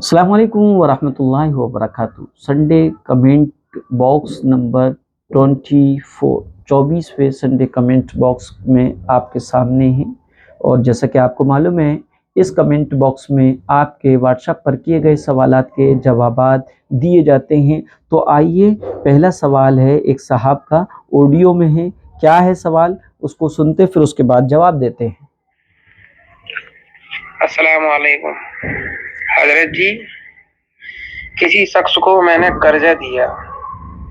السلام علیکم ورحمۃ اللہ وبرکاتہ۔ Sunday comment box number 24 Sunday comment box میں آپ کے سامنے ہیں، اور جیسا کہ آپ کو معلوم ہے اس کمنٹ باکس میں آپ کے واٹس ایپ پر کیے گئے سوالات کے جوابات دیے جاتے ہیں۔ تو آئیے، پہلا سوال ہے ایک صاحب کا، آڈیو میں ہے۔ کیا ہے سوال، اس کو سنتے پھر اس کے بعد جواب دیتے ہیں۔ السلام علیکم حضرت جی، کسی شخص کو میں نے قرضہ دیا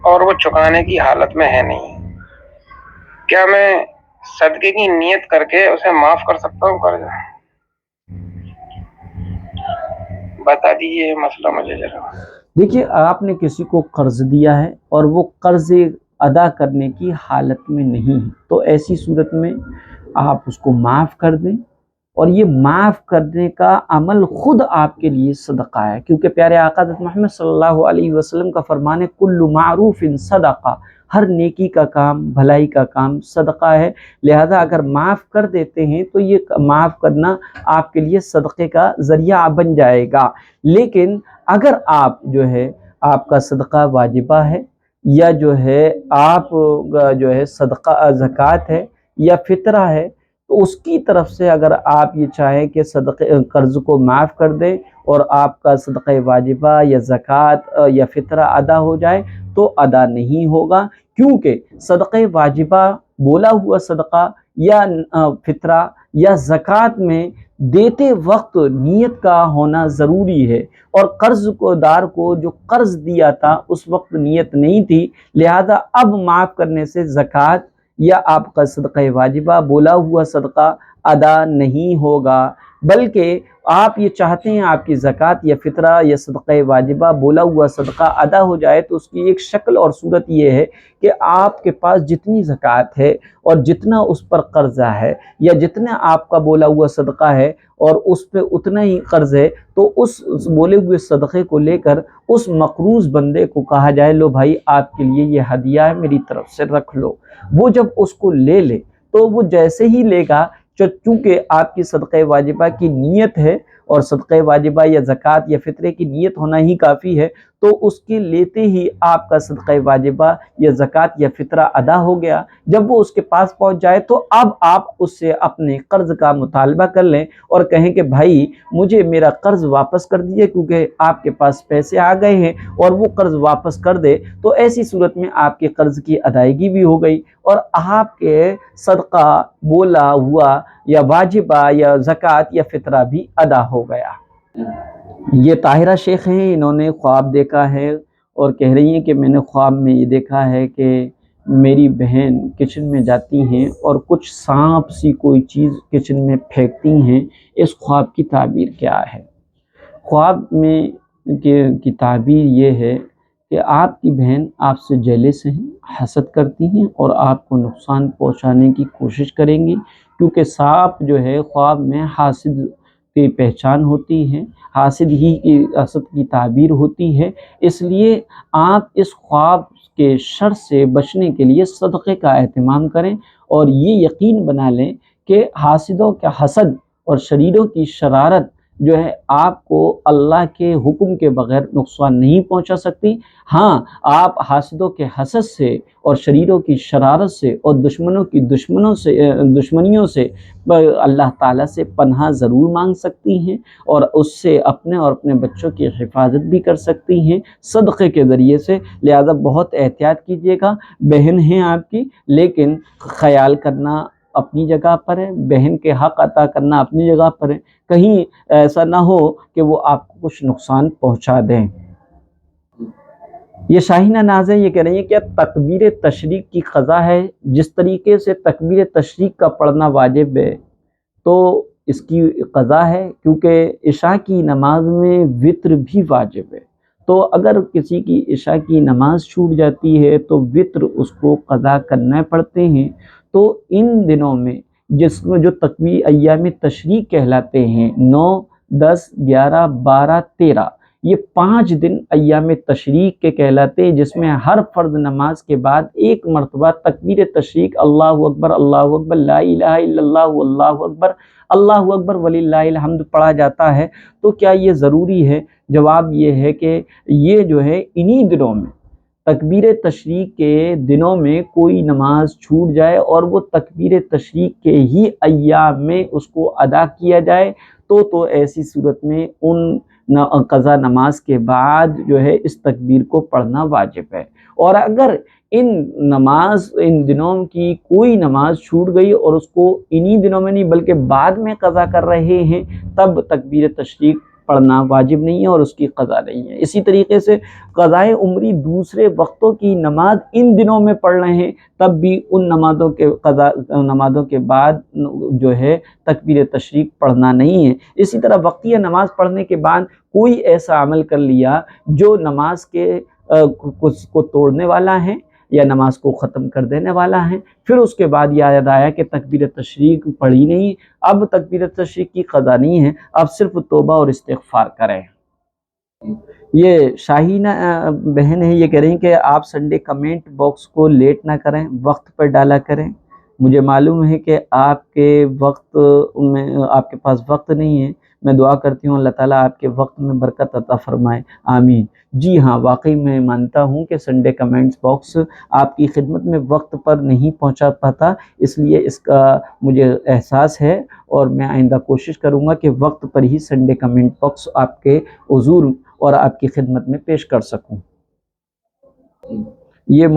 اور وہ چکانے کی حالت میں ہے نہیں، کیا میں صدقے کی نیت کر کے اسے معاف کر سکتا ہوں؟ قرضہ بتا دیجیے مسئلہ مجھے ذرا۔ دیکھیے، آپ نے کسی کو قرض دیا ہے اور وہ قرض ادا کرنے کی حالت میں نہیں ہے، تو ایسی صورت میں آپ اس کو معاف کر دیں، اور یہ معاف کرنے کا عمل خود آپ کے لیے صدقہ ہے، کیونکہ پیارے آقا حضرت محمد صلی اللہ علیہ وسلم کا فرمان ہے کل معروف صدقہ، ہر نیکی کا کام، بھلائی کا کام صدقہ ہے۔ لہذا اگر معاف کر دیتے ہیں تو یہ معاف کرنا آپ کے لیے صدقے کا ذریعہ بن جائے گا۔ لیکن اگر آپ جو ہے آپ کا صدقہ واجبہ ہے، یا جو ہے آپ جو ہے صدقہ زکوٰۃ ہے یا فطرہ ہے، تو اس کی طرف سے اگر آپ یہ چاہیں کہ قرض کو معاف کر دیں اور آپ کا صدقہ واجبہ یا زکوٰۃ یا فطرہ ادا ہو جائے، تو ادا نہیں ہوگا، کیونکہ صدقہ واجبہ، بولا ہوا صدقہ یا فطرہ یا زکوٰۃ میں دیتے وقت نیت کا ہونا ضروری ہے، اور قرض کو دار کو جو قرض دیا تھا اس وقت نیت نہیں تھی، لہذا اب معاف کرنے سے زکوٰۃ یا آپ کا صدقہ واجبہ، بولا ہوا صدقہ ادا نہیں ہوگا، بلکہ آپ یہ چاہتے ہیں آپ کی زکوٰۃ یا فطرہ یا صدقہ واجبہ، بولا ہوا صدقہ ادا ہو جائے، تو اس کی ایک شکل اور صورت یہ ہے کہ آپ کے پاس جتنی زکوٰۃ ہے اور جتنا اس پر قرضہ ہے، یا جتنا آپ کا بولا ہوا صدقہ ہے اور اس پہ اتنا ہی قرض ہے، تو اس بولے ہوئے صدقے کو لے کر اس مقروض بندے کو کہا جائے لو بھائی آپ کے لیے یہ ہدیہ ہے، میری طرف سے رکھ لو۔ وہ جب اس کو لے لے تو وہ جیسے ہی لے گا، چونکہ آپ کی صدقہ واجبہ کی نیت ہے، اور صدقہ واجبہ یا زکوٰۃ یا فطرے کی نیت ہونا ہی کافی ہے، تو اس کے لیتے ہی آپ کا صدقہ واجبہ یا زکوٰۃ یا فطرہ ادا ہو گیا۔ جب وہ اس کے پاس پہنچ جائے تو اب آپ اس سے اپنے قرض کا مطالبہ کر لیں اور کہیں کہ بھائی مجھے میرا قرض واپس کر دیجیے، کیونکہ آپ کے پاس پیسے آ گئے ہیں، اور وہ قرض واپس کر دے، تو ایسی صورت میں آپ کے قرض کی ادائیگی بھی ہو گئی، اور آپ کے صدقہ بولا ہوا یا واجبہ یا زکوٰۃ یا فطرہ بھی ادا ہو گیا۔ یہ طاہرہ شیخ ہیں، انہوں نے خواب دیکھا ہے اور کہہ رہی ہیں کہ میں نے خواب میں یہ دیکھا ہے کہ میری بہن کچن میں جاتی ہیں اور کچھ سانپ سی کوئی چیز کچن میں پھینکتی ہیں، اس خواب کی تعبیر کیا ہے؟ خواب میں کی تعبیر یہ ہے کہ آپ کی بہن آپ سے جیلس ہیں، حسد کرتی ہیں اور آپ کو نقصان پہنچانے کی کوشش کریں گی، کیونکہ سانپ جو ہے خواب میں حاسد کی پہچان ہوتی ہے، حاسد ہی کی حسد کی تعبیر ہوتی ہے، اس لیے آپ اس خواب کے شر سے بچنے کے لیے صدقے کا اہتمام کریں، اور یہ یقین بنا لیں کہ حاسدوں کا حسد اور شریروں کی شرارت جو ہے آپ کو اللہ کے حکم کے بغیر نقصان نہیں پہنچا سکتی۔ ہاں، آپ حاسدوں کے حسد سے اور شریروں کی شرارت سے اور دشمنوں کی دشمنیوں سے اللہ تعالیٰ سے پناہ ضرور مانگ سکتی ہیں، اور اس سے اپنے اور اپنے بچوں کی حفاظت بھی کر سکتی ہیں صدقے کے ذریعے سے۔ لہذا بہت احتیاط کیجیے گا، بہن ہیں آپ کی، لیکن خیال کرنا اپنی جگہ پر ہے، بہن کے حق عطا کرنا اپنی جگہ پر ہے، کہیں ایسا نہ ہو کہ وہ آپ کو کچھ نقصان پہنچا دیں۔ یہ شاہینہ ناز ہے، یہ کہہ رہی ہیں کہ تکبیر تشریق کی قضا ہے، جس طریقے سے تکبیر تشریق کا پڑھنا واجب ہے تو اس کی قضا ہے، کیونکہ عشاء کی نماز میں وتر بھی واجب ہے، تو اگر کسی کی عشاء کی نماز چھوٹ جاتی ہے تو وتر اس کو قضا کرنے پڑتے ہیں۔ تو ان دنوں میں جس میں جو تکبیر ایام تشریق کہلاتے ہیں، 9، 10، 11، 12، 13، یہ 5 دن ایام تشریق کے کہلاتے ہیں، جس میں ہر فرض نماز کے بعد ایک مرتبہ تکبیر تشریق اللہ اکبر لا الہ الا اللہ اکبر وللہ الحمد پڑھا جاتا ہے۔ تو کیا یہ ضروری ہے؟ جواب یہ ہے کہ یہ جو ہے انہی دنوں میں، تکبیر تشریق کے دنوں میں کوئی نماز چھوٹ جائے اور وہ تکبیر تشریق کے ہی ایام میں اس کو ادا کیا جائے تو ایسی صورت میں ان قضا نماز کے بعد جو ہے اس تکبیر کو پڑھنا واجب ہے۔ اور اگر ان دنوں کی کوئی نماز چھوٹ گئی اور اس کو انہی دنوں میں نہیں بلکہ بعد میں قضا کر رہے ہیں، تب تکبیر تشریق پڑھنا واجب نہیں ہے اور اس کی قضا نہیں ہے۔ اسی طریقے سے قضائے عمری دوسرے وقتوں کی نماز ان دنوں میں پڑھ رہے ہیں، تب بھی ان نمازوں کے بعد جو ہے تکبیر تشریق پڑھنا نہیں ہے۔ اسی طرح وقتیہ نماز پڑھنے کے بعد کوئی ایسا عمل کر لیا جو نماز کے کو توڑنے والا ہے یا نماز کو ختم کر دینے والا ہے، پھر اس کے بعد یاد آیا کہ تکبیر تشریق پڑھی نہیں، اب تکبیر تشریق کی قضا نہیں ہے، اب صرف توبہ اور استغفار کریں۔ یہ شاہینہ بہن ہے، یہ کہہ رہی ہیں کہ آپ سنڈے کمنٹ باکس کو لیٹ نہ کریں، وقت پر ڈالا کریں۔ مجھے معلوم ہے کہ آپ کے پاس وقت نہیں ہے، میں دعا کرتی ہوں اللہ تعالیٰ آپ کے وقت میں برکت عطا فرمائے، آمین۔ جی ہاں، واقعی میں مانتا ہوں کہ سنڈے کمنٹس باکس آپ کی خدمت میں وقت پر نہیں پہنچا پاتا، اس لیے اس کا مجھے احساس ہے اور میں آئندہ کوشش کروں گا کہ وقت پر ہی سنڈے کمنٹ باکس آپ کے حضور اور آپ کی خدمت میں پیش کر سکوں۔ یہ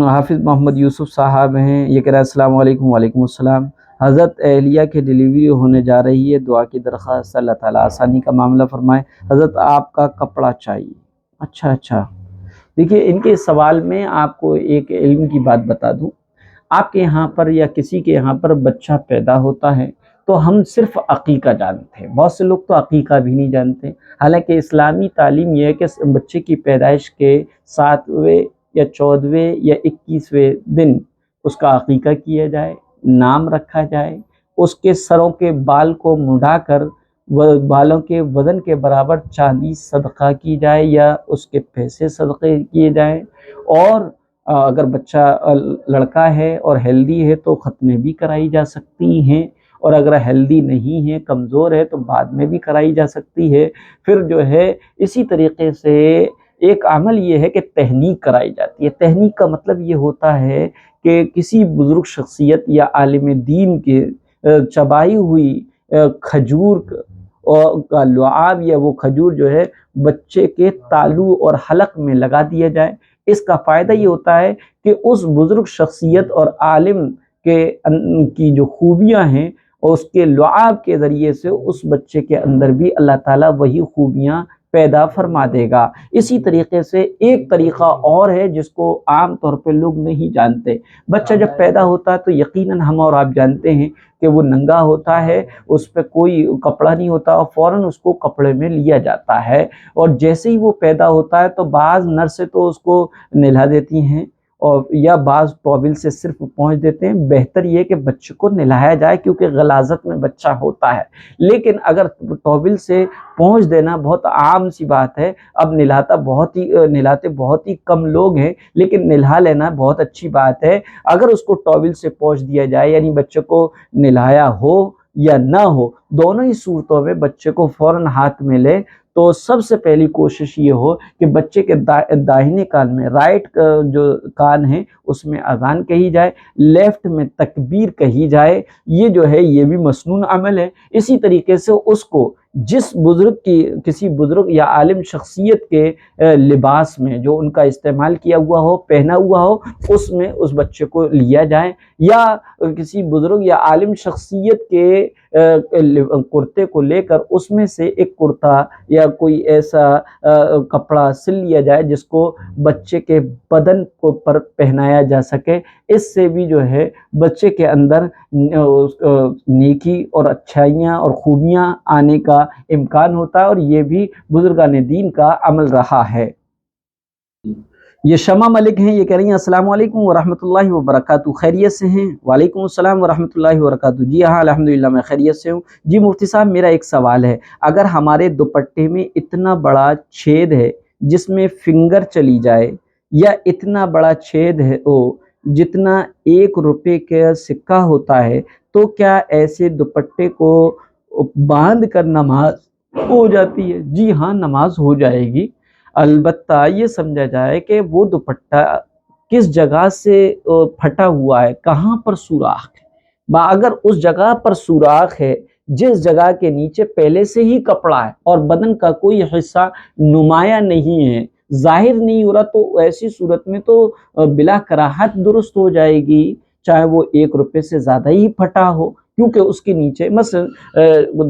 حافظ محمد یوسف صاحب ہیں، یہ کہہ رہا ہے السلام علیکم۔ وعلیکم السلام۔ حضرت اہلیہ کی ڈیلیوری ہونے جا رہی ہے، دعا کی درخواست، اللہ تعالیٰ آسانی کا معاملہ فرمائے۔ حضرت آپ کا کپڑا چاہیے۔ اچھا، دیکھیے ان کے سوال میں آپ کو ایک علم کی بات بتا دوں، آپ کے یہاں پر یا کسی کے یہاں پر بچہ پیدا ہوتا ہے تو ہم صرف عقیقہ جانتے ہیں، بہت سے لوگ تو عقیقہ بھی نہیں جانتے، حالانکہ اسلامی تعلیم یہ ہے کہ بچے کی پیدائش کے 7ویں یا 14ویں یا 21ویں دن اس کا عقیقہ کیا جائے، نام رکھا جائے، اس کے سروں کے بال کو مڈا کر بالوں کے وزن کے برابر چاندی صدقہ کی جائے یا اس کے پیسے صدقے کیے جائیں، اور اگر بچہ لڑکا ہے اور ہیلدی ہے تو ختنیں بھی کرائی جا سکتی ہیں، اور اگر ہیلدی نہیں ہے، کمزور ہے، تو بعد میں بھی کرائی جا سکتی ہے۔ پھر جو ہے اسی طریقے سے ایک عمل یہ ہے کہ تہنیک کرائی جاتی ہے۔ تہنیک کا مطلب یہ ہوتا ہے کہ کسی بزرگ شخصیت یا عالم دین کے چبائی ہوئی کھجور کا لعاب یا وہ کھجور جو ہے بچے کے تالو اور حلق میں لگا دیا جائے۔ اس کا فائدہ یہ ہوتا ہے کہ اس بزرگ شخصیت اور عالم کی جو خوبیاں ہیں اور اس کے لعاب کے ذریعے سے اس بچے کے اندر بھی اللہ تعالیٰ وہی خوبیاں پیدا فرما دے گا۔ اسی طریقے سے ایک طریقہ اور ہے جس کو عام طور پہ لوگ نہیں جانتے۔ بچہ جب پیدا ہوتا ہے تو یقیناً ہم اور آپ جانتے ہیں کہ وہ ننگا ہوتا ہے، اس پہ کوئی کپڑا نہیں ہوتا اور فوراً اس کو کپڑے میں لیا جاتا ہے، اور جیسے ہی وہ پیدا ہوتا ہے تو بعض نرسیں تو اس کو نہلا دیتی ہیں اور یا بعض ٹاول سے صرف پہنچ دیتے ہیں۔ بہتر یہ کہ بچے کو نہلایا جائے کیونکہ غلاظت میں بچہ ہوتا ہے، لیکن اگر ٹاول سے پہنچ دینا بہت عام سی بات ہے، اب نہلاتے بہت ہی کم لوگ ہیں، لیکن نہلا لینا بہت اچھی بات ہے۔ اگر اس کو ٹاول سے پہنچ دیا جائے، یعنی بچے کو نہلایا ہو یا نہ ہو، دونوں ہی صورتوں میں بچے کو فوراً ہاتھ میں لے تو سب سے پہلی کوشش یہ ہو کہ بچے کے داہنے کان میں، رائٹ جو کان ہے اس میں اذان کہی جائے، لیفٹ میں تکبیر کہی جائے۔ یہ جو ہے یہ بھی مسنون عمل ہے۔ اسی طریقے سے اس کو کسی بزرگ یا عالم شخصیت کے لباس میں جو ان کا استعمال کیا ہوا ہو، پہنا ہوا ہو، اس میں اس بچے کو لیا جائے، یا کسی بزرگ یا عالم شخصیت کے کرتے کو لے کر اس میں سے ایک کرتا یا کوئی ایسا کپڑا سل لیا جائے جس کو بچے کے بدن کو پر پہنایا جا سکے۔ اس سے بھی جو ہے بچے کے اندر نیکی اور اچھائیاں اور خوبیاں آنے کا امکان ہوتا ہے، اور یہ بھی بزرگان دین کا عمل رہا ہے۔ یہ شمع ملک ہیں، یہ کہہ رہی ہیں السلام علیکم ورحمۃ اللہ وبرکاتہ، خیریت سے ہیں؟ وعلیکم السلام ورحمۃ اللہ وبرکاتہ، جی ہاں الحمدللہ میں خیریت سے ہوں۔ جی مفتی صاحب میرا ایک سوال ہے، اگر ہمارے دوپٹے میں اتنا بڑا چھید ہے جس میں فنگر چلی جائے، یا اتنا بڑا چھید ہے جتنا 1 روپے کا سکہ ہوتا ہے، تو کیا ایسے دوپٹے کو باندھ کر نماز ہو جاتی ہے؟ جی ہاں نماز ہو جائے گی، البتہ یہ سمجھا جائے کہ وہ دوپٹہ کس جگہ سے پھٹا ہوا ہے، کہاں پر سوراخ ہے۔ اگر اس جگہ پر سوراخ ہے جس جگہ کے نیچے پہلے سے ہی کپڑا ہے اور بدن کا کوئی حصہ نمایاں نہیں ہے، ظاہر نہیں ہو رہا، تو ایسی صورت میں تو بلا کراہت درست ہو جائے گی، چاہے وہ 1 روپے سے زیادہ ہی پھٹا ہو، کیونکہ اس کے نیچے مثلا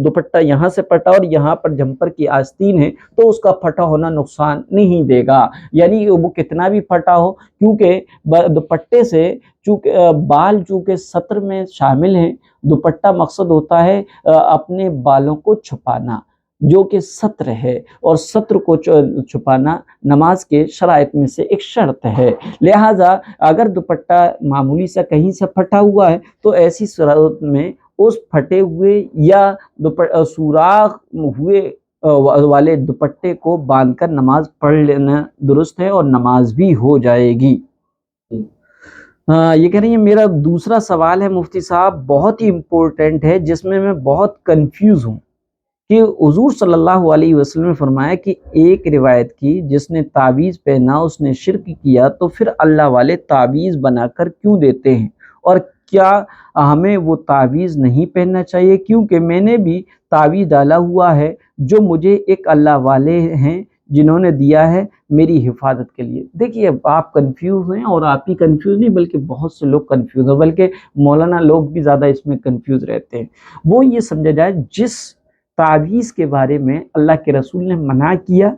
دوپٹہ یہاں سے پھٹا اور یہاں پر جمپر کی آستین ہے، تو اس کا پھٹا ہونا نقصان نہیں دے گا، یعنی وہ کتنا بھی پھٹا ہو، کیونکہ دوپٹے سے چونکہ بال چونکہ سطر میں شامل ہیں، دوپٹہ مقصد ہوتا ہے اپنے بالوں کو چھپانا، جو کہ سطر ہے، اور سطر کو چھپانا نماز کے شرائط میں سے ایک شرط ہے، لہٰذا اگر دوپٹہ معمولی سا کہیں سے پھٹا ہوا ہے تو ایسی صورت میں اس پھٹے ہوئے یا سوراخ ہوئے والے دوپٹے کو باندھ کر نماز پڑھ لینا درست ہے، اور نماز بھی ہو جائے گی۔ یہ کہہ رہی ہیں میرا دوسرا سوال ہے مفتی صاحب، بہت ہی امپورٹنٹ ہے، جس میں بہت کنفیوز ہوں، کہ حضور صلی اللہ علیہ وسلم نے فرمایا کہ ایک روایت کی جس نے تعویذ پہنا اس نے شرک کیا، تو پھر اللہ والے تعویذ بنا کر کیوں دیتے ہیں، اور کیا ہمیں وہ تعویذ نہیں پہننا چاہیے؟ کیونکہ میں نے بھی تعویذ ڈالا ہوا ہے جو مجھے ایک اللہ والے ہیں جنہوں نے دیا ہے میری حفاظت کے لیے۔ دیکھیے آپ کنفیوز ہیں، اور آپ ہی کنفیوز نہیں بلکہ بہت سے لوگ کنفیوز ہیں، بلکہ مولانا لوگ بھی زیادہ اس میں کنفیوز رہتے ہیں۔ وہ یہ سمجھا جائے جس تعویذ کے بارے میں اللہ کے رسول نے منع کیا،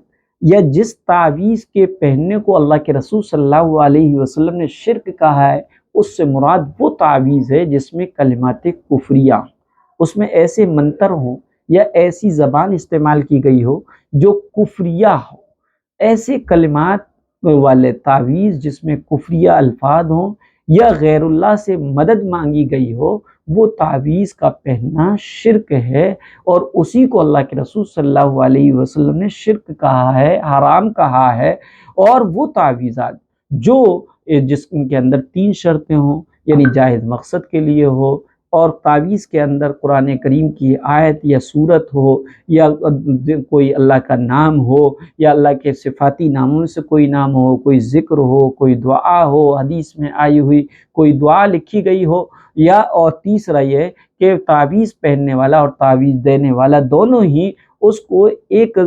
یا جس تعویذ کے پہننے کو اللہ کے رسول صلی اللہ علیہ وسلم نے شرک کہا ہے، اس سے مراد وہ تعویذ ہے جس میں کلمات کفریہ، اس میں ایسے منتر ہوں یا ایسی زبان استعمال کی گئی ہو جو کفریہ ہو، ایسے کلمات والے تعویذ جس میں کفریہ الفاظ ہوں یا غیر اللہ سے مدد مانگی گئی ہو، وہ تعویذ کا پہننا شرک ہے، اور اسی کو اللہ کے رسول صلی اللہ علیہ وسلم نے شرک کہا ہے، حرام کہا ہے۔ اور وہ تعویذات جو جس کے اندر 3 شرطیں ہوں، یعنی جائز مقصد کے لیے ہو، اور تعویذ کے اندر قرآن کریم کی آیت یا صورت ہو، یا کوئی اللہ کا نام ہو، یا اللہ کے صفاتی ناموں میں سے کوئی نام ہو، کوئی ذکر ہو، کوئی دعا ہو، حدیث میں آئی ہوئی کوئی دعا لکھی گئی ہو، یا اور تیسرا یہ کہ تعویذ پہننے والا اور تعویذ دینے والا دونوں ہی اس کو ایک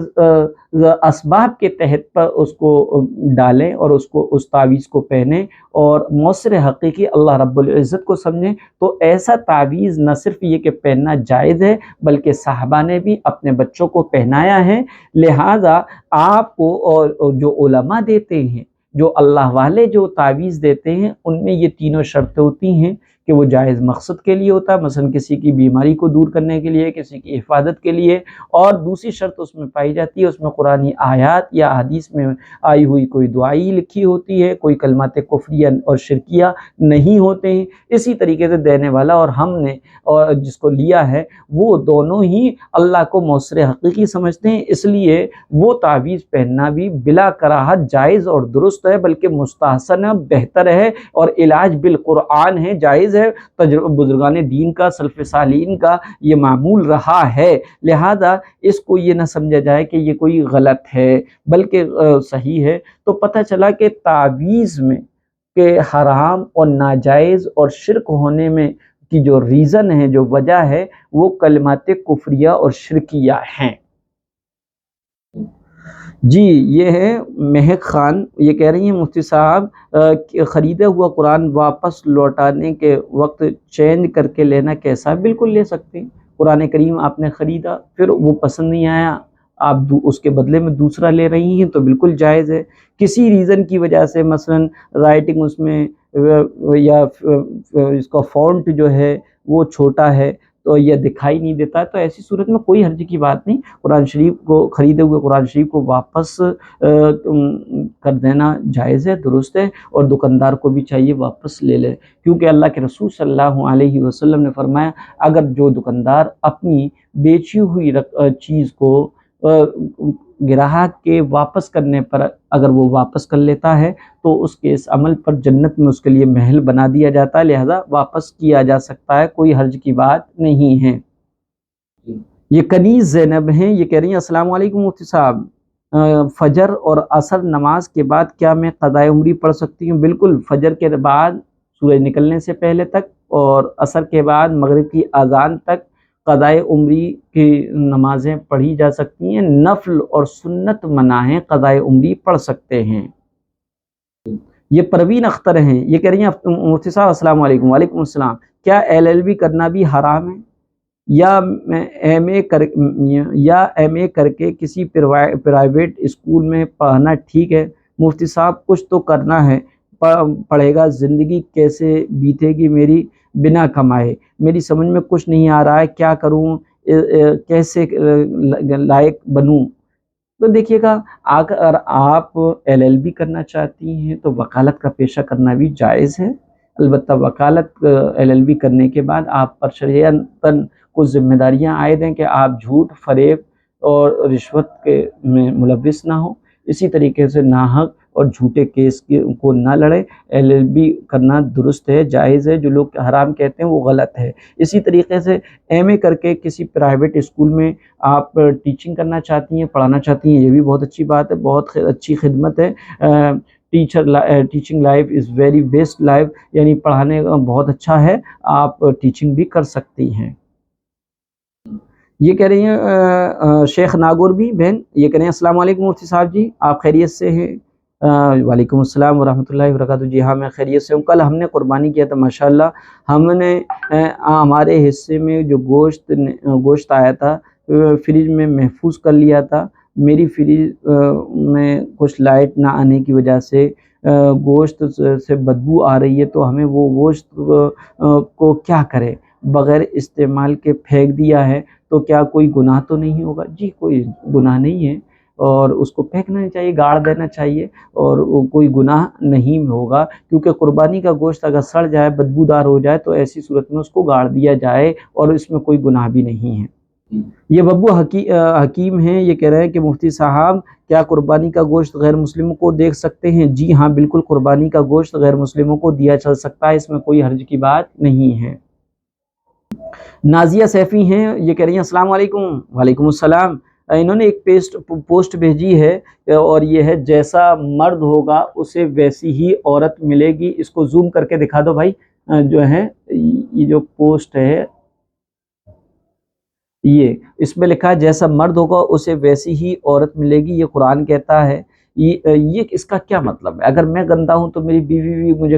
اسباب کے تحت پر اس کو ڈالیں، اور اس تعویذ کو پہنیں، اور مؤثر حقیقی اللہ رب العزت کو سمجھیں، تو ایسا تعویذ نہ صرف یہ کہ پہننا جائز ہے بلکہ صحابہ نے بھی اپنے بچوں کو پہنایا ہے۔ لہٰذا آپ کو اور جو علماء دیتے ہیں، جو اللہ والے جو تعویذ دیتے ہیں، ان میں یہ تینوں شرطیں ہوتی ہیں کہ وہ جائز مقصد کے لیے ہوتا ہے، مثلا کسی کی بیماری کو دور کرنے کے لیے، کسی کی حفاظت کے لیے، اور دوسری شرط اس میں پائی جاتی ہے، اس میں قرآنی آیات یا حدیث میں آئی ہوئی کوئی دعائی لکھی ہوتی ہے، کوئی کلمات کفریہ اور شرکیہ نہیں ہوتے ہیں۔ اسی طریقے سے دینے والا اور ہم نے اور جس کو لیا ہے، وہ دونوں ہی اللہ کو مؤثر حقیقی سمجھتے ہیں، اس لیے وہ تعویذ پہننا بھی بلا کراہت جائز اور درست ہے، بلکہ مستحسن ہے، بہتر ہے، اور علاج بالقرآن ہے، جائز ہے، بزرگان دین کا، سلف صالحین کا یہ معمول رہا ہے۔ لہذا اس کو یہ نہ سمجھا جائے کہ یہ کوئی غلط ہے بلکہ صحیح ہے۔ تو پتہ چلا کہ تعویذ میں کہ حرام اور ناجائز اور شرک ہونے میں کی جو ریزن ہے، جو وجہ ہے، وہ کلمات کفریہ اور شرکیہ ہیں۔ جی یہ ہے مہک خان، یہ کہہ رہی ہیں مفتی صاحب خریدا ہوا قرآن واپس لوٹانے کے وقت چینج کر کے لینا کیسا؟ بالکل لے سکتے ہیں، قرآن کریم آپ نے خریدا، پھر وہ پسند نہیں آیا، آپ اس کے بدلے میں دوسرا لے رہی ہیں، تو بالکل جائز ہے۔ کسی ریزن کی وجہ سے مثلا رائٹنگ اس میں یا اس کا فونٹ جو ہے وہ چھوٹا ہے، تو یہ دکھائی نہیں دیتا ہے، تو ایسی صورت میں کوئی حرج کی بات نہیں، قرآن شریف کو خریدے ہوئے قرآن شریف کو واپس کر دینا جائز ہے، درست ہے، اور دکاندار کو بھی چاہیے واپس لے لے، کیونکہ اللہ کے رسول صلی اللہ علیہ وسلم نے فرمایا اگر جو دکاندار اپنی بیچی ہوئی چیز کو گراہک کے واپس کرنے پر اگر وہ واپس کر لیتا ہے تو اس کے اس عمل پر جنت میں اس کے لیے محل بنا دیا جاتا ہے، لہذا واپس کیا جا سکتا ہے، کوئی حرج کی بات نہیں ہے۔ یہ کنیز زینب ہیں، یہ کہہ رہی ہیں السلام علیکم مفتی صاحب، فجر اور عصر نماز کے بعد کیا میں قضائے عمری پڑھ سکتی ہوں؟ بالکل، فجر کے بعد سورج نکلنے سے پہلے تک اور عصر کے بعد مغرب کی اذان تک قضائے عمری کی نمازیں پڑھی جا سکتی ہیں، نفل اور سنت منع ہیں، قضائے عمری پڑھ سکتے ہیں۔ یہ پروین اختر ہیں، یہ کہہ رہی ہیں مفتی صاحب السلام علیکم۔ وعلیکم السلام، کیا LLB کرنا بھی حرام ہے یا ایم اے کر کے کسی پرائیویٹ اسکول میں پڑھنا ٹھیک ہے؟ مفتی صاحب کچھ تو کرنا ہے، پڑھے گا، زندگی کیسے بیتے گی میری بنا کمائے؟ میری سمجھ میں کچھ نہیں آ رہا ہے، کیا کروں، کیسے لائق بنوں؟ تو دیکھیے گا، اگر آپ LLB کرنا چاہتی ہیں تو وکالت کا پیشہ کرنا بھی جائز ہے، البتہ وکالت LLB کرنے کے بعد آپ پر شریعتاً کچھ ذمہ داریاں عائد ہیں کہ آپ جھوٹ، فریب اور رشوت کے میں ملوث نہ ہوں، اسی طریقے سے ناحق اور جھوٹے کیس کو نہ لڑیں۔ LLB کرنا درست ہے، جائز ہے، جو لوگ حرام کہتے ہیں وہ غلط ہے۔ اسی طریقے سے MA کر کے کسی پرائیویٹ اسکول میں آپ ٹیچنگ کرنا چاہتی ہیں، پڑھانا چاہتی ہیں، یہ بھی بہت اچھی بات ہے، بہت اچھی خدمت ہے۔ Teaching life is very best life, یعنی پڑھانے بہت اچھا ہے، آپ ٹیچنگ بھی کر سکتی ہیں۔ یہ کہہ رہی ہیں شیخ ناگور بھی بہن، یہ کہہ رہے ہیں السلام علیکم مفتی صاحب جی، آپ خیریت سے ہیں؟ وعلیکم السلام ورحمۃ اللہ وبرکاتہ، جی ہاں میں خیریت سے ہوں۔ کل ہم نے قربانی کیا تھا ماشاءاللہ، ہم نے ہمارے حصے میں جو گوشت آیا تھا فریج میں محفوظ کر لیا تھا، میری فریج میں کچھ لائٹ نہ آنے کی وجہ سے گوشت سے بدبو آ رہی ہے، تو ہمیں وہ گوشت کو کیا کرے، بغیر استعمال کے پھینک دیا ہے، تو کیا کوئی گناہ تو نہیں ہوگا؟ جی کوئی گناہ نہیں ہے، اور اس کو پھینکنا نہیں چاہیے، گاڑ دینا چاہیے، اور کوئی گناہ نہیں ہوگا، کیونکہ قربانی کا گوشت اگر سڑ جائے، بدبودار ہو جائے، تو ایسی صورت میں اس کو گاڑ دیا جائے، اور اس میں کوئی گناہ بھی نہیں ہے۔ یہ ببو حکیم ہیں، یہ کہہ رہے ہیں کہ مفتی صاحب کیا قربانی کا گوشت غیر مسلموں کو دیکھ سکتے ہیں؟ جی ہاں بالکل، قربانی کا گوشت غیر مسلموں کو دیا چل سکتا ہے، اس میں کوئی حرج کی بات نہیں ہے۔ نازیہ سیفی ہیں، یہ کہہ رہی ہیں السلام علیکم۔ وعلیکم السلام، انہوں نے ایک پوسٹ بھیجی ہے، اور یہ ہے جیسا مرد ہوگا اسے ویسی ہی عورت ملے گی۔ اس کو زوم کر کے دکھا دو بھائی، جو ہے یہ جو پوسٹ ہے، یہ اس میں لکھا ہے جیسا مرد ہوگا اسے ویسی ہی عورت ملے گی، یہ قرآن کہتا ہے۔ یہ اس کا کیا مطلب ہے؟ اگر میں گندا ہوں تو میری بیوی بھی مجھے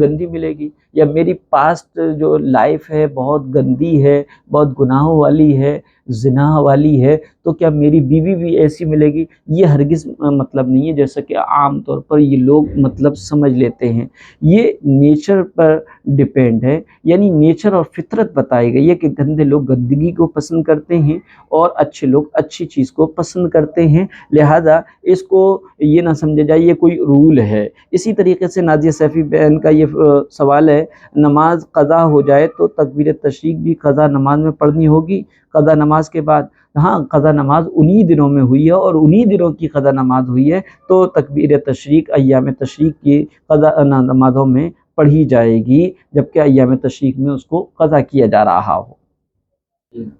گندی ملے گی، یا میری پاسٹ جو لائف ہے بہت گندی ہے، بہت گناہوں والی ہے، زنا والی ہے، تو کیا میری بیوی بھی ایسی ملے گی؟ یہ ہرگز مطلب نہیں ہے، جیسا کہ عام طور پر یہ لوگ مطلب سمجھ لیتے ہیں۔ یہ نیچر پر ڈیپینڈ ہے، یعنی نیچر اور فطرت بتائی گئی ہے کہ گندے لوگ گندگی کو پسند کرتے ہیں، اور اچھے لوگ اچھی چیز کو پسند کرتے ہیں، لہذا اس کو یہ نہ سمجھا جائے یہ کوئی رول ہے۔ اسی طریقے سے نازیہ سیفی بہن کا یہ سوال ہے، نماز قضا ہو جائے تو تکبیر تشریق بھی قضا نماز میں پڑھنی ہوگی قضا نماز کے بعد؟ ہاں، قضا نماز انہی دنوں میں ہوئی ہے، اور انہی دنوں کی قضا نماز ہوئی ہے، تو تکبیر تشریق ایام تشریق کی قضا نمازوں میں پڑھی جائے گی، جبکہ ایام تشریق میں اس کو قضا کیا جا رہا ہو۔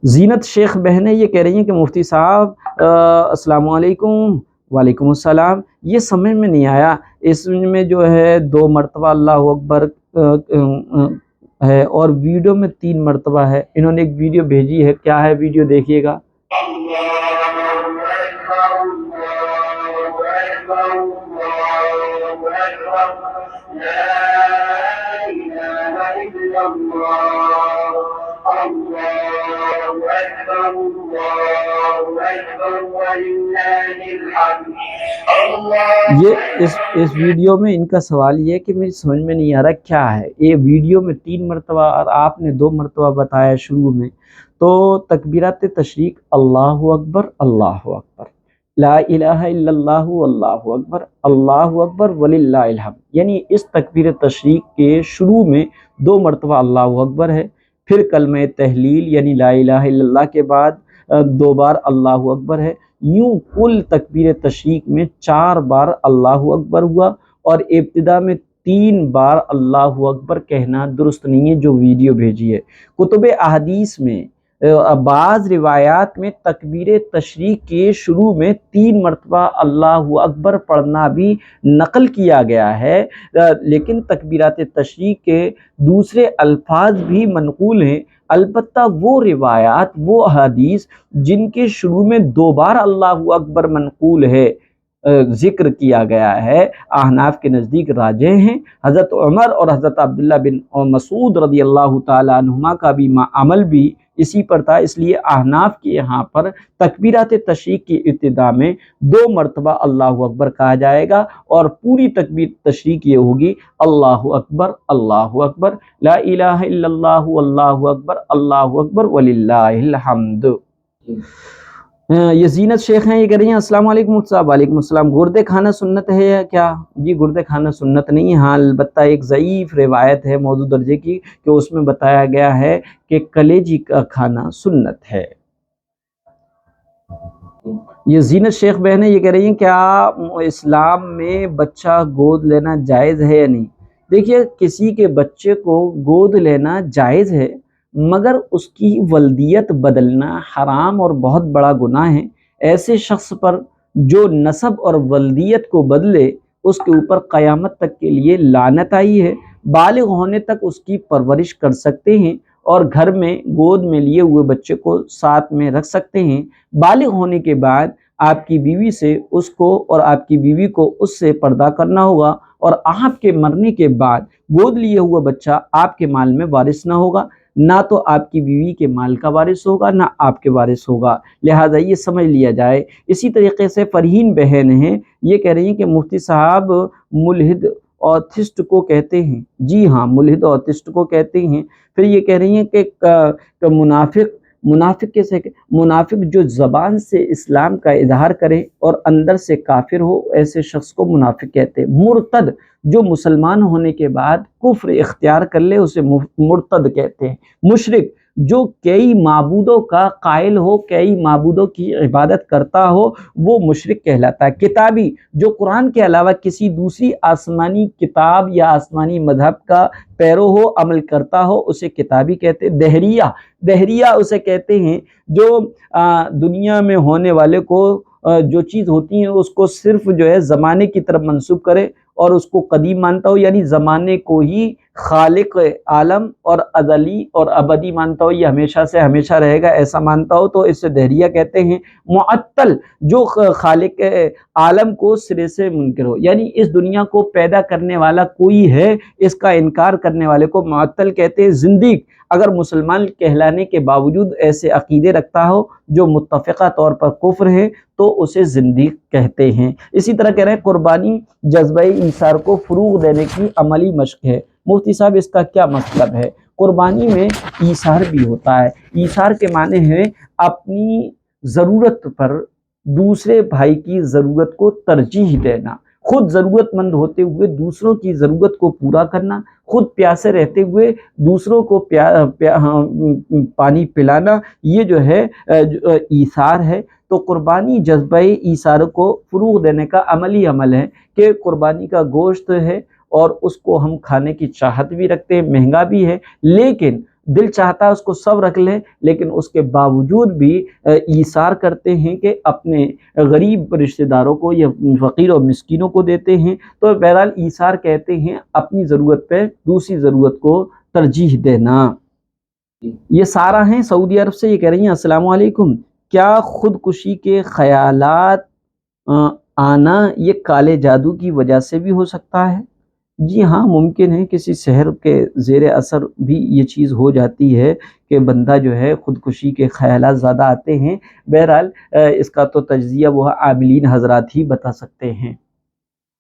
زینت شیخ بہنیں، یہ کہہ رہی ہیں کہ مفتی صاحب السلام علیکم۔ وعلیکم السلام، یہ سمجھ میں نہیں آیا، اس میں جو ہے 2 مرتبہ اللہ اکبر ہے، اور ویڈیو میں 3 مرتبہ ہے۔ انہوں نے ایک ویڈیو بھیجی ہے، کیا ہے ویڈیو دیکھیے گا۔ یہ اس ویڈیو میں ان کا سوال یہ ہے کہ مجھے سمجھ میں نہیں آ رہا کیا ہے یہ ویڈیو میں 3 مرتبہ اور آپ نے 2 مرتبہ بتایا شروع میں، تو تکبیرات تشریق اللہ اکبر اللہ اکبر، لا الہ الا اللہ اللہ اکبر وللہ الحمد، یعنی اس تکبیر تشریق کے شروع میں 2 مرتبہ اللہ اکبر ہے، پھر کلمہ تحلیل یعنی لا الہ الا اللہ کے بعد 2 بار اللہ اکبر ہے، یوں کل تکبیر تشریق میں 4 بار اللہ اکبر ہوا، اور ابتدا میں 3 بار اللہ اکبر کہنا درست نہیں ہے جو ویڈیو بھیجی ہے۔ کتب احادیث میں بعض روایات میں تکبیر تشریق کے شروع میں 3 مرتبہ اللہ اکبر پڑھنا بھی نقل کیا گیا ہے، لیکن تکبیرات تشریق کے دوسرے الفاظ بھی منقول ہیں، البتہ وہ روایات وہ احادیث جن کے شروع میں 2 بار اللہ اکبر منقول ہے ذکر کیا گیا ہے، احناف کے نزدیک راجح ہیں۔ حضرت عمر اور حضرت عبداللہ بن مسعود رضی اللہ تعالیٰ عنہما کا بھی عمل بھی اسی پر تھا، اس لیے احناف کے یہاں پر تکبیرات تشریق کی ابتدا میں 2 مرتبہ اللہ اکبر کہا جائے گا، اور پوری تکبیر تشریق یہ ہوگی اللہ اکبر لا الہ الا اللہ اکبر وللہ الحمد۔ یہ زینت شیخ ہیں، یہ کہہ رہی ہیں السلام علیکم مفتی صاحب۔ وعلیکم السلام۔ گردے کھانا سنت ہے یا کیا؟ جی گردے کھانا سنت نہیں ہے، ہاں البتہ ایک ضعیف روایت ہے موضوع درجے کی کہ اس میں بتایا گیا ہے کہ کلیجی کا کھانا سنت ہے۔ یہ زینت شیخ بہن ہے، یہ کہہ رہی ہیں کیا اسلام میں بچہ گود لینا جائز ہے یا نہیں؟ دیکھیے کسی کے بچے کو گود لینا جائز ہے، مگر اس کی ولدیت بدلنا حرام اور بہت بڑا گناہ ہے۔ ایسے شخص پر جو نسب اور ولدیت کو بدلے اس کے اوپر قیامت تک کے لیے لعنت آئی ہے۔ بالغ ہونے تک اس کی پرورش کر سکتے ہیں اور گھر میں گود میں لیے ہوئے بچے کو ساتھ میں رکھ سکتے ہیں۔ بالغ ہونے کے بعد آپ کی بیوی سے اس کو اور آپ کی بیوی کو اس سے پردہ کرنا ہوگا، اور آپ کے مرنے کے بعد گود لیے ہوا بچہ آپ کے مال میں وارث نہ ہوگا، نہ تو آپ کی بیوی کے مال کا وارث ہوگا نہ آپ کے وارث ہوگا، لہٰذا یہ سمجھ لیا جائے۔ اسی طریقے سے فرحین بہن ہیں، یہ کہہ رہی ہیں کہ مفتی صاحب ملحد اوتھسٹ کو کہتے ہیں؟ جی ہاں ملحد اوتھسٹ کو کہتے ہیں۔ پھر یہ کہہ رہی ہیں کہ منافق جو زبان سے اسلام کا اظہار کرے اور اندر سے کافر ہو ایسے شخص کو منافق کہتے ہیں۔ مرتد جو مسلمان ہونے کے بعد کفر اختیار کر لے اسے مرتد کہتے ہیں۔ مشرک جو کئی معبودوں کا قائل ہو، کئی معبودوں کی عبادت کرتا ہو، وہ مشرک کہلاتا ہے۔ کتابی جو قرآن کے علاوہ کسی دوسری آسمانی کتاب یا آسمانی مذہب کا پیرو ہو، عمل کرتا ہو، اسے کتابی کہتے ہیں۔ دہریہ اسے کہتے ہیں جو دنیا میں ہونے والے کو جو چیز ہوتی ہیں اس کو صرف جو ہے زمانے کی طرف منسوب کرے اور اس کو قدیم مانتا ہو، یعنی زمانے کو ہی خالق عالم اور ازلی اور ابدی مانتا ہو، یہ ہمیشہ سے ہمیشہ رہے گا ایسا مانتا ہو، تو اسے دہریہ کہتے ہیں۔ معطل جو خالق عالم کو سرے سے منکر ہو، یعنی اس دنیا کو پیدا کرنے والا کوئی ہے اس کا انکار کرنے والے کو معطل کہتے ہیں۔ زندیق اگر مسلمان کہلانے کے باوجود ایسے عقیدے رکھتا ہو جو متفقہ طور پر کفر ہے تو اسے زندیق کہتے ہیں۔ اسی طرح کہہ رہے ہیں قربانی جذبہ ایثار کو فروغ دینے کی عملی مشق ہے۔ مفتی صاحب اس کا کیا مطلب ہے؟ قربانی میں ایثار بھی ہوتا ہے۔ ایثار کے معنی ہے اپنی ضرورت پر دوسرے بھائی کی ضرورت کو ترجیح دینا، خود ضرورت مند ہوتے ہوئے دوسروں کی ضرورت کو پورا کرنا، خود پیاسے رہتے ہوئے دوسروں کو پانی پلانا، یہ جو ہے ایثار ہے۔ تو قربانی جذبہ ایثار کو فروغ دینے کا عملی عمل ہے کہ قربانی کا گوشت ہے اور اس کو ہم کھانے کی چاہت بھی رکھتے ہیں، مہنگا بھی ہے، لیکن دل چاہتا ہے اس کو سب رکھ لیں، لیکن اس کے باوجود بھی ایثار کرتے ہیں کہ اپنے غریب رشتہ داروں کو یا فقیر اور مسکینوں کو دیتے ہیں۔ تو بہرحال ایثار کہتے ہیں اپنی ضرورت پہ دوسری ضرورت کو ترجیح دینا۔ یہ سارا ہیں سعودی عرب سے، یہ کہہ رہی ہیں السلام علیکم، کیا خودکشی کے خیالات آنا یہ کالے جادو کی وجہ سے بھی ہو سکتا ہے؟ جی ہاں، ممکن ہے کسی سحر کے زیر اثر بھی یہ چیز ہو جاتی ہے کہ بندہ جو ہے خودکشی کے خیالات زیادہ آتے ہیں۔ بہرحال اس کا تو تجزیہ وہ عاملین حضرات ہی بتا سکتے ہیں۔